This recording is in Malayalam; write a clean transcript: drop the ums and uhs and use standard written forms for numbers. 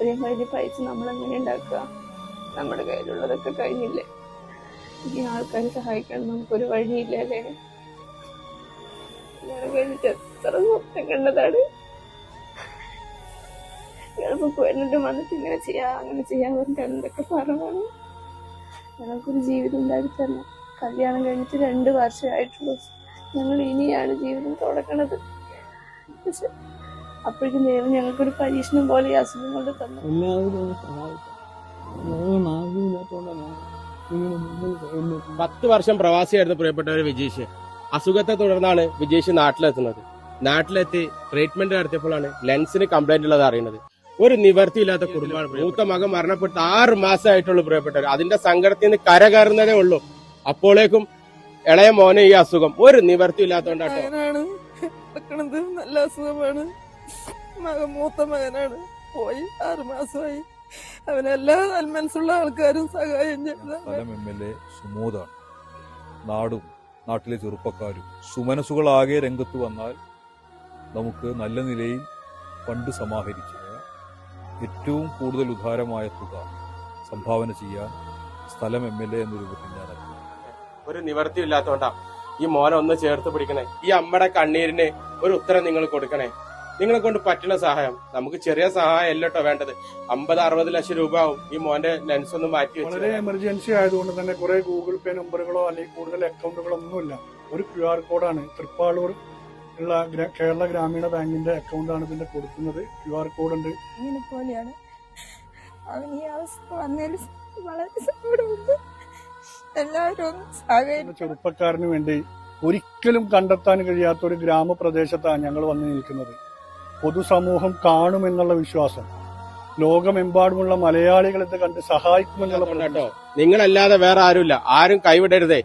ഇത്രയും വലിയ പൈസ നമ്മളെങ്ങനെ ഉണ്ടാക്കുക? നമ്മുടെ കയ്യിലുള്ളതൊക്കെ കഴിഞ്ഞില്ലേ? ഈ ആൾക്കാരെ സഹായിക്കാൻ നമുക്കൊരു വഴിയില്ല അല്ലേ? കല്യാണം കഴിഞ്ഞിട്ട് എത്ര സ്വപ്നം കണ്ടതാണ്. ഗൾഫ് എന്നിട്ട് വന്നിട്ട് ഇങ്ങനെ ചെയ്യാം അങ്ങനെ ചെയ്യാൻ പറഞ്ഞിട്ട് എന്തൊക്കെ പറഞ്ഞാണ്. ഞങ്ങൾക്കൊരു ജീവിതം ഉണ്ടാക്കിത്തരണം. കല്യാണം കഴിഞ്ഞിട്ട് 2 വർഷമായിട്ടുള്ളൂ. ഞങ്ങൾ ഇനിയാണ് ജീവിതം തുടങ്ങണത്. പക്ഷെ അപ്പോഴേക്കും ദൈവം ഞങ്ങൾക്കൊരു പരീക്ഷണം പോലെ ഈ അസുഖം കൊണ്ട് തന്നു. 10 വർഷം പ്രവാസിയായിരുന്നു പ്രിയപ്പെട്ടവർ വിജീഷ്. അസുഖത്തെ തുടർന്നാണ് വിജീഷ് നാട്ടിലെത്തുന്നത്. നാട്ടിലെത്തി ട്രീറ്റ്മെന്റ് നടത്തിയപ്പോഴാണ് ലെൻസിന് കംപ്ലൈന്റ് ഉള്ളത് അറിയുന്നത്. ഒരു നിവർത്തിയില്ലാത്ത കുടുംബമാണ്. മൂത്ത മകൻ മരണപ്പെട്ട് 6 മാസമായിട്ടുള്ളൂ പ്രിയപ്പെട്ടവർ. അതിന്റെ സങ്കടത്തിൽ നിന്ന് കരകയറുന്നതേ ഉള്ളൂ. അപ്പോഴേക്കും ഇളയ മോനെ ഈ അസുഖം ഒരു നിവർത്തിയില്ലാത്തോണ്ടാട്ടോ. നല്ല അസുഖമാണ്. മൂത്ത മകനാണ്, പോയി 6 മാസമായി. അവനെല്ലാ മനസ്സുള്ള ആൾക്കാരും സഹായം ചെയ്ത MLA സുമോദാണ്. നാടും നാട്ടിലെ ചെറുപ്പക്കാരും സുമനസുകളാകെ രംഗത്ത് വന്നാൽ നമുക്ക് നല്ല നിലയിൽ ഫണ്ട് സമാഹരിച്ച് ഏറ്റവും കൂടുതൽ ഉദാരമായ തുക സംഭാവന ചെയ്യാൻ സ്ഥലം MLA എന്ന രൂപത്തിൽ ഞാൻ ഒരു നിവർത്തിയില്ലാത്തോണ്ടാ ഈ മോനെ ഒന്ന് ചേർത്ത് പിടിക്കണേ. ഈ അമ്മയുടെ കണ്ണീരിന് ഒരു ഉത്തരം നിങ്ങൾ കൊടുക്കണേ. നിങ്ങളെ കൊണ്ട് പറ്റുന്ന സഹായം, നമുക്ക് ചെറിയ സഹായം അല്ലട്ടോ വേണ്ടത്. 50-60 ലക്ഷം രൂപ ആവും ഈ മോന്റെ ലെൻസ് ഒന്ന് മാറ്റി വെച്ചു. വളരെ എമർജൻസി ആയതുകൊണ്ട് തന്നെ കുറെ ഗൂഗിൾ പേ നമ്പറുകളോ അല്ലെങ്കിൽ കൂടുതൽ അക്കൗണ്ടുകളോ ഒന്നുമില്ല. ഒരു QR കോഡാണ്. തൃപ്പാളൂർ ഉള്ള കേരള ഗ്രാമീണ ബാങ്കിന്റെ അക്കൗണ്ടാണ് ഇതിന്റെ കൊടുക്കുന്നത്. QR കോഡ് ഉണ്ട്. ഇങ്ങനെ പോലെയാണ് അവൻ ഈ അവസ്ഥ വന്നതിൽ വളരെ സങ്കടമുണ്ട്. എല്ലാവരും സഹായം. ചെറുപ്പക്കാരന് വേണ്ടി ഒരിക്കലും കണ്ടെത്താൻ കഴിയാത്ത ഒരു ഗ്രാമപ്രദേശത്താണ് ഞങ്ങൾ വന്നു നിൽക്കുന്നത്. പൊതുസമൂഹം കാണുമെന്നുള്ള വിശ്വാസം, ലോകമെമ്പാടുമുള്ള മലയാളികൾ ഇത് കണ്ട് സഹായിക്കുമെന്നുള്ള നിങ്ങളല്ലാതെ വേറെ ആരുമില്ല. ആരും കൈവിടരുതേ.